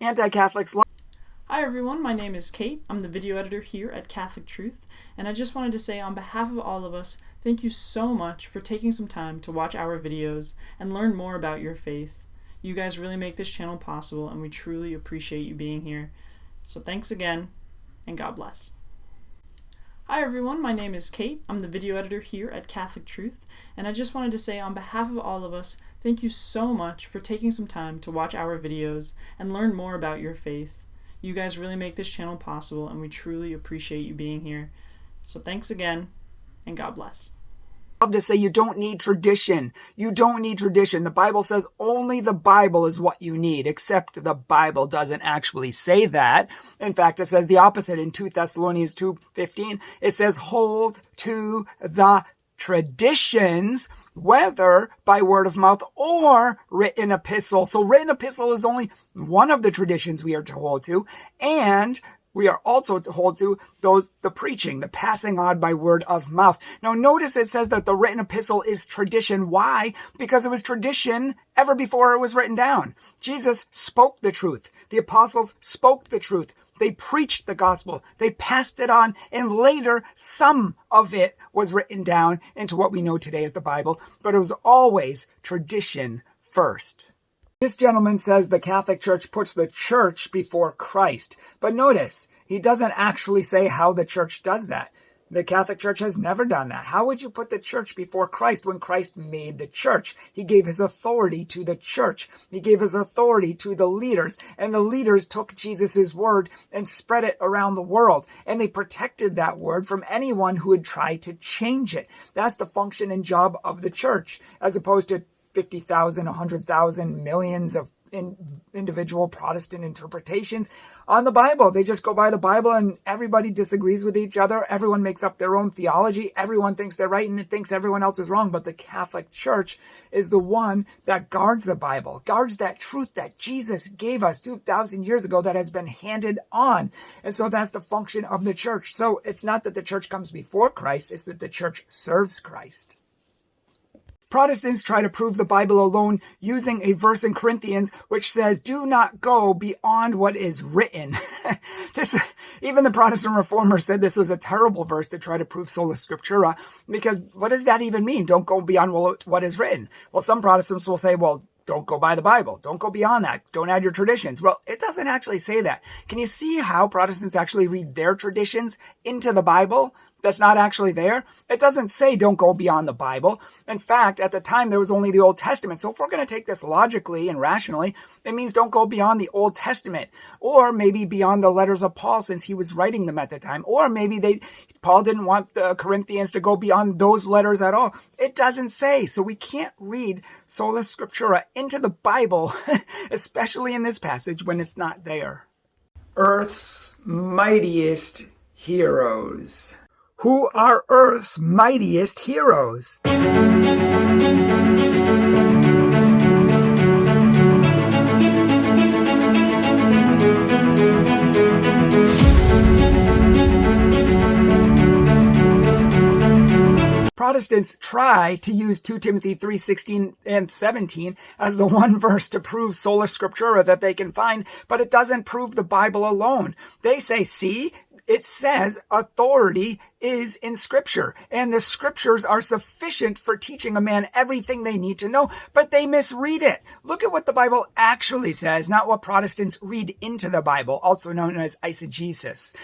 Anti-Catholics. Hi everyone, my name is Kate. I'm the video editor here at Catholic Truth, and I just wanted to say on behalf of all of us, thank you so much for taking some time to watch our videos and learn more about your faith. You guys really make this channel possible, and we truly appreciate you being here. So thanks again, and God bless. Hi everyone, my name is Kate. I'm the video editor here at Catholic Truth, and I just wanted to say on behalf of all of us, thank you so much for taking some time to watch our videos and learn more about your faith. You guys really make this channel possible, and we truly appreciate you being here. So thanks again, and God bless. Love to say you don't need tradition. You don't need tradition. The Bible says only the Bible is what you need, except the Bible doesn't actually say that. In fact, it says the opposite in 2 Thessalonians 2:15. It says hold to the traditions, whether by word of mouth or written epistle. So written epistle is only one of the traditions we are to hold to, and we are also to hold to the preaching, the passing on by word of mouth. Now notice it says that the written epistle is tradition. Why? Because it was tradition ever before it was written down. Jesus spoke the truth. The apostles spoke the truth. They preached the gospel. They passed it on, and later some of it was written down into what we know today as the Bible, but it was always tradition first. This gentleman says the Catholic Church puts the church before Christ. But notice, he doesn't actually say how the church does that. The Catholic Church has never done that. How would you put the church before Christ when Christ made the church? He gave his authority to the church. He gave his authority to the leaders. And the leaders took Jesus' word and spread it around the world. And they protected that word from anyone who would try to change it. That's the function and job of the church, as opposed to 50,000, 100,000, millions of individual Protestant interpretations on the Bible. They just go by the Bible and everybody disagrees with each other. Everyone makes up their own theology. Everyone thinks they're right and thinks everyone else is wrong. But the Catholic Church is the one that guards the Bible, guards that truth that Jesus gave us 2,000 years ago that has been handed on. And so that's the function of the church. So it's not that the church comes before Christ, it's that the church serves Christ. Protestants try to prove the Bible alone using a verse in Corinthians which says, do not go beyond what is written. Even the Protestant reformers said this was a terrible verse to try to prove sola scriptura, because what does that even mean? Don't go beyond what is written. Well, some Protestants will say, well, don't go by the Bible. Don't go beyond that. Don't add your traditions. Well, it doesn't actually say that. Can you see how Protestants actually read their traditions into the Bible? That's not actually there. It doesn't say don't go beyond the Bible. In fact, at the time, there was only the Old Testament. So if we're going to take this logically and rationally, it means don't go beyond the Old Testament, or maybe beyond the letters of Paul since he was writing them at the time, or maybe Paul didn't want the Corinthians to go beyond those letters at all. It doesn't say. So we can't read sola scriptura into the Bible, especially in this passage when it's not there. Earth's mightiest heroes. Who are Earth's mightiest heroes? Protestants try to use 2 Timothy 3:16 and 17 as the one verse to prove sola scriptura that they can find, but it doesn't prove the Bible alone. They say, see, it says authority is in Scripture, and the Scriptures are sufficient for teaching a man everything they need to know, but they misread it. Look at what the Bible actually says, not what Protestants read into the Bible, also known as eisegesis.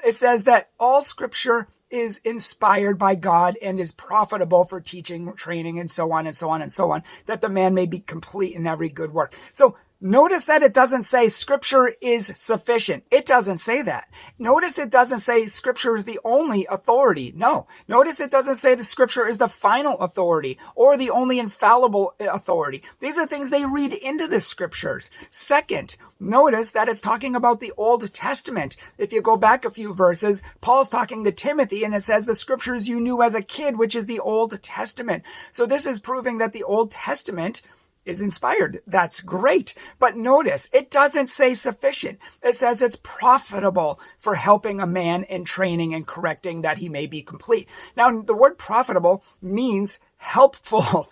It says that all Scripture is inspired by God and is profitable for teaching, training, and so on and so on and so on, that the man may be complete in every good work. So notice that it doesn't say Scripture is sufficient. It doesn't say that. Notice it doesn't say Scripture is the only authority. No. Notice it doesn't say the Scripture is the final authority or the only infallible authority. These are things they read into the Scriptures. Second, notice that it's talking about the Old Testament. If you go back a few verses, Paul's talking to Timothy and it says the Scriptures you knew as a kid, which is the Old Testament. So this is proving that the Old Testament is inspired. That's great. But notice, it doesn't say sufficient. It says it's profitable for helping a man in training and correcting that he may be complete. Now, the word profitable means helpful.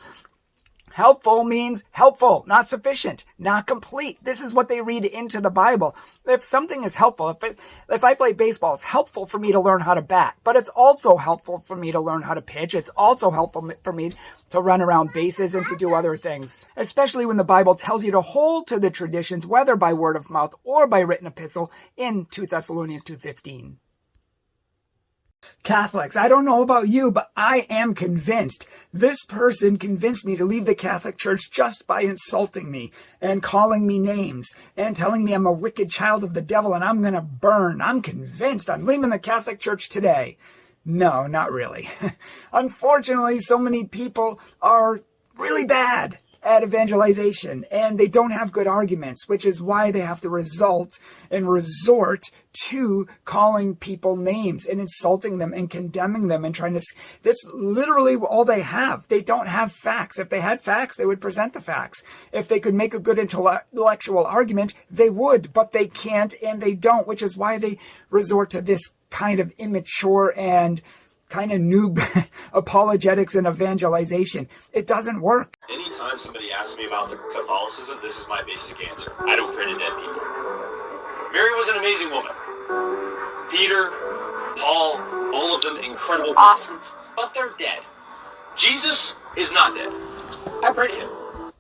Helpful means helpful, not sufficient, not complete. This is what they read into the Bible. If something is helpful, if I play baseball, it's helpful for me to learn how to bat, but it's also helpful for me to learn how to pitch. It's also helpful for me to run around bases and to do other things, especially when the Bible tells you to hold to the traditions, whether by word of mouth or by written epistle in 2 Thessalonians 2:15. Catholics, I don't know about you, but I am convinced. This person convinced me to leave the Catholic Church just by insulting me and calling me names and telling me I'm a wicked child of the devil and I'm going to burn. I'm convinced I'm leaving the Catholic Church today. No, not really. Unfortunately, so many people are really bad at evangelization, and they don't have good arguments, which is why they have to resort to calling people names and insulting them and condemning them and trying to... That's literally all they have. They don't have facts. If they had facts, they would present the facts. If they could make a good intellectual argument, they would, but they can't and they don't, which is why they resort to this kind of immature and kind of noob apologetics and evangelization. It doesn't work. Anytime somebody asks me about the Catholicism, this is my basic answer. I don't pray to dead people. Mary was an amazing woman. Peter, Paul, all of them incredible people. Awesome. But they're dead. Jesus is not dead. I pray to him.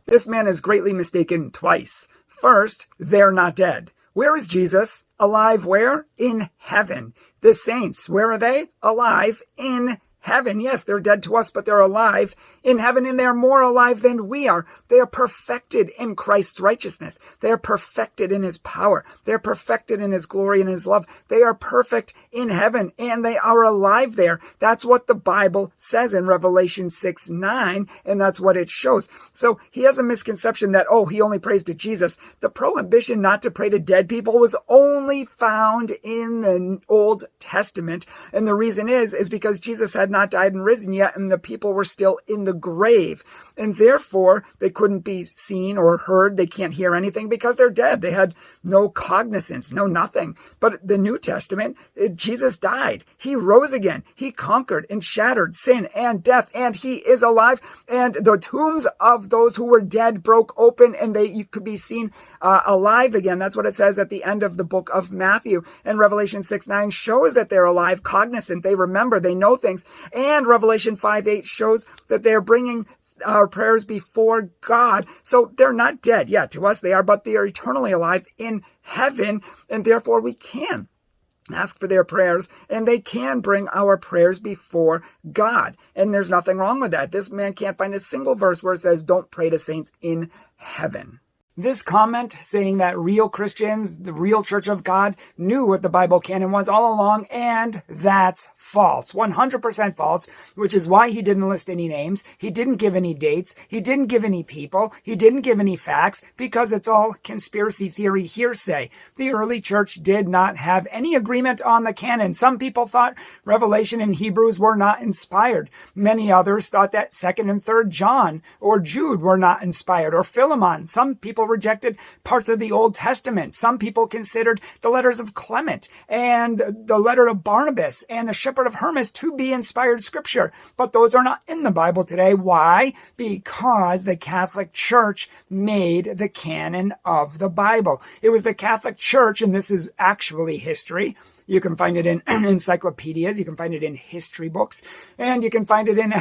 This man is greatly mistaken twice. First, they're not dead. Where is Jesus? Alive where? In heaven. The saints, where are they? Alive in heaven. Yes, they're dead to us, but they're alive in heaven, and they're more alive than we are. They are perfected in Christ's righteousness. They are perfected in his power. They are perfected in his glory and his love. They are perfect in heaven, and they are alive there. That's what the Bible says in Revelation 6:9, and that's what it shows. So he has a misconception that, he only prays to Jesus. The prohibition not to pray to dead people was only found in the Old Testament, and the reason is because Jesus had not died and risen yet, and the people were still in the grave, and therefore they couldn't be seen or heard. They can't hear anything because they're dead. They had no cognizance, no nothing. But the New Testament, Jesus died. He rose again. He conquered and shattered sin and death, and he is alive. And the tombs of those who were dead broke open, and you could be seen alive again. That's what it says at the end of the book of Matthew. And Revelation 6:9 shows that they're alive, cognizant. They remember. They know things. And Revelation 5:8 shows that they're bringing our prayers before God. So they're not dead. Yeah, to us they are, but they are eternally alive in heaven. And therefore we can ask for their prayers, and they can bring our prayers before God. And there's nothing wrong with that. This man can't find a single verse where it says, don't pray to saints in heaven. This comment saying that real Christians, the real Church of God, knew what the Bible canon was all along, and that's false. 100% false, which is why he didn't list any names. He didn't give any dates. He didn't give any people. He didn't give any facts, because it's all conspiracy theory hearsay. The early church did not have any agreement on the canon. Some people thought Revelation and Hebrews were not inspired. Many others thought that 2nd and 3rd John or Jude were not inspired, or Philemon. Some people rejected parts of the Old Testament. Some people considered the letters of Clement and the letter of Barnabas and the Shepherd of Hermas to be inspired scripture. But those are not in the Bible today. Why? Because the Catholic Church made the canon of the Bible. It was the Catholic Church, and this is actually history. You can find it in encyclopedias. You can find it in history books. And you can find it in,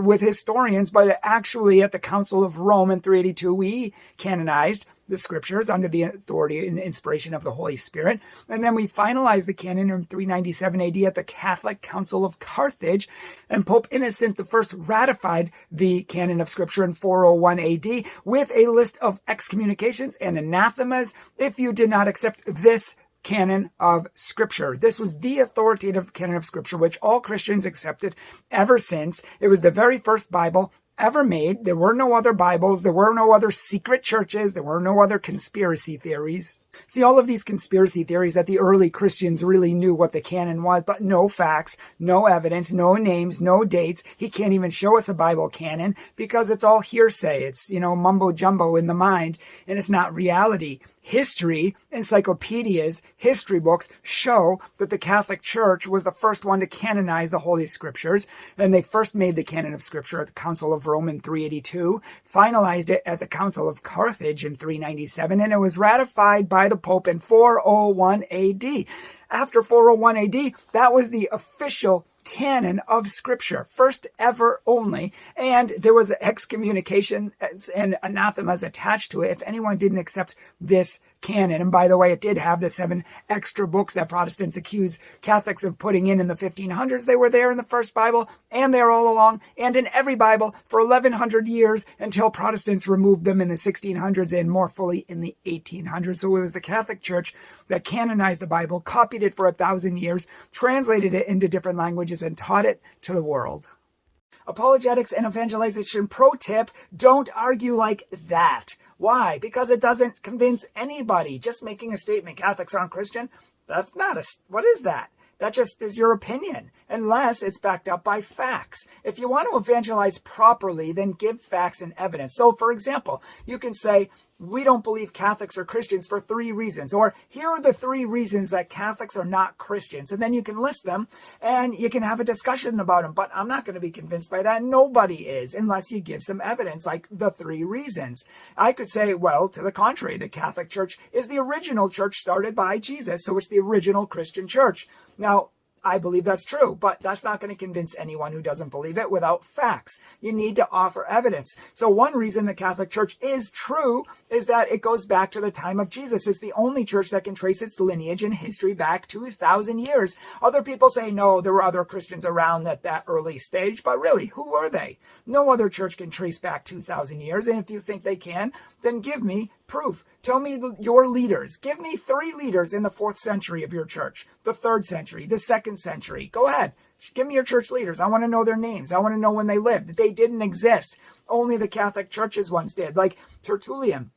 with historians. But actually at the Council of Rome in 382, we canonized the scriptures under the authority and inspiration of the Holy Spirit. And then we finalized the canon in 397 AD at the Catholic Council of Carthage. And Pope Innocent I ratified the canon of scripture in 401 AD with a list of excommunications and anathemas if you did not accept this canon of scripture. This was the authoritative canon of scripture, which all Christians accepted ever since. It was the very first Bible ever made. There were no other Bibles. There were no other secret churches. There were no other conspiracy theories. See, all of these conspiracy theories that the early Christians really knew what the canon was, but no facts, no evidence, no names, no dates. He can't even show us a Bible canon because it's all hearsay. It's, mumbo jumbo in the mind, and it's not reality. History, encyclopedias, history books show that the Catholic Church was the first one to canonize the Holy Scriptures, and they first made the canon of Scripture at the Council of of Rome in 382, finalized it at the Council of Carthage in 397, and it was ratified by the Pope in 401 AD. After 401 AD, that was the official canon of Scripture, first ever only, and there was excommunication and anathemas attached to it if anyone didn't accept this canon. And by the way, it did have the 7 extra books that Protestants accuse Catholics of putting in the 1500s. They were there in the first Bible, and they're all along, and in every Bible for 1100 years until Protestants removed them in the 1600s and more fully in the 1800s. So it was the Catholic Church that canonized the Bible, copied it for 1,000 years, translated it into different languages, and taught it to the world. Apologetics and evangelization pro tip: don't argue like that. Why? Because it doesn't convince anybody. Just making a statement, Catholics aren't Christian, what is that? That just is your opinion, unless it's backed up by facts. If you want to evangelize properly, then give facts and evidence. So, for example, you can say, we don't believe Catholics are Christians for 3 reasons, or here are the 3 reasons that Catholics are not Christians. And then you can list them, and you can have a discussion about them. But I'm not going to be convinced by that. Nobody is, unless you give some evidence, like the 3 reasons. I could say, well, to the contrary, the Catholic Church is the original church started by Jesus, so it's the original Christian church. Now, I believe that's true, but that's not going to convince anyone who doesn't believe it without facts. You need to offer evidence. So one reason the Catholic Church is true is that it goes back to the time of Jesus. It's the only church that can trace its lineage and history back 2,000 years. Other people say, no, there were other Christians around at that early stage, but really, who were they? No other church can trace back 2,000 years, and if you think they can, then give me proof. Tell me your leaders. Give me 3 leaders in the 4th century of your church, the 3rd century, the 2nd century. Go ahead. Give me your church leaders. I want to know their names. I want to know when they lived. They didn't exist. Only the Catholic churches once did, like Tertullian,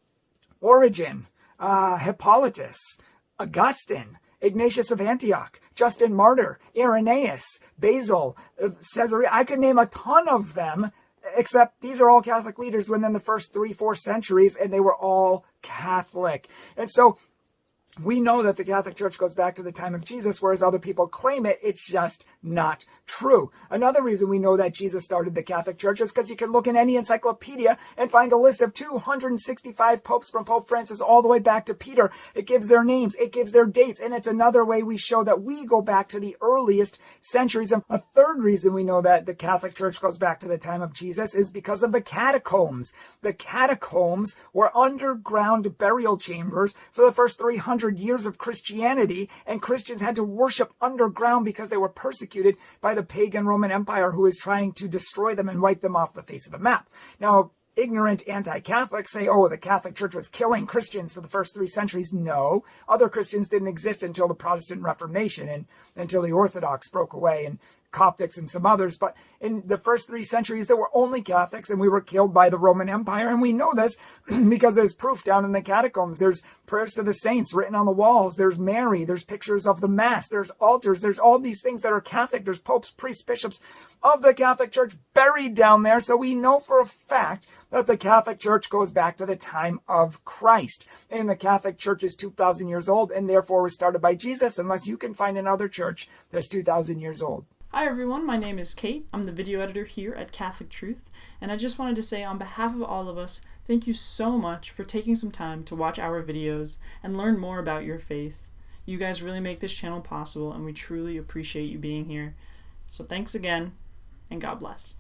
Origen, Hippolytus, Augustine, Ignatius of Antioch, Justin Martyr, Irenaeus, Basil, Caesarea. I could name a ton of them, except these are all Catholic leaders within the first 3-4 centuries, and they were all Catholic. And so we know that the Catholic Church goes back to the time of Jesus, whereas other people claim it. It's just not true. Another reason we know that Jesus started the Catholic Church is because you can look in any encyclopedia and find a list of 265 popes from Pope Francis all the way back to Peter. It gives their names, it gives their dates, and it's another way we show that we go back to the earliest centuries. And a third reason we know that the Catholic Church goes back to the time of Jesus is because of the catacombs. The catacombs were underground burial chambers for the first 300 years of Christianity, and Christians had to worship underground because they were persecuted by the pagan Roman Empire, who is trying to destroy them and wipe them off the face of the map. Now, ignorant anti-Catholics say, oh, the Catholic Church was killing Christians for the first 3 centuries. No, other Christians didn't exist until the Protestant Reformation and until the Orthodox broke away, and Coptics and some others. But in the first 3 centuries, there were only Catholics, and we were killed by the Roman Empire. And we know this because there's proof down in the catacombs. There's prayers to the saints written on the walls. There's Mary. There's pictures of the Mass. There's altars. There's all these things that are Catholic. There's popes, priests, bishops of the Catholic Church buried down there. So we know for a fact that the Catholic Church goes back to the time of Christ. And the Catholic Church is 2,000 years old, and therefore was started by Jesus, unless you can find another church that's 2,000 years old. Hi everyone, my name is Kate. I'm the video editor here at Catholic Truth, and I just wanted to say on behalf of all of us, thank you so much for taking some time to watch our videos and learn more about your faith. You guys really make this channel possible, and we truly appreciate you being here. So thanks again, and God bless.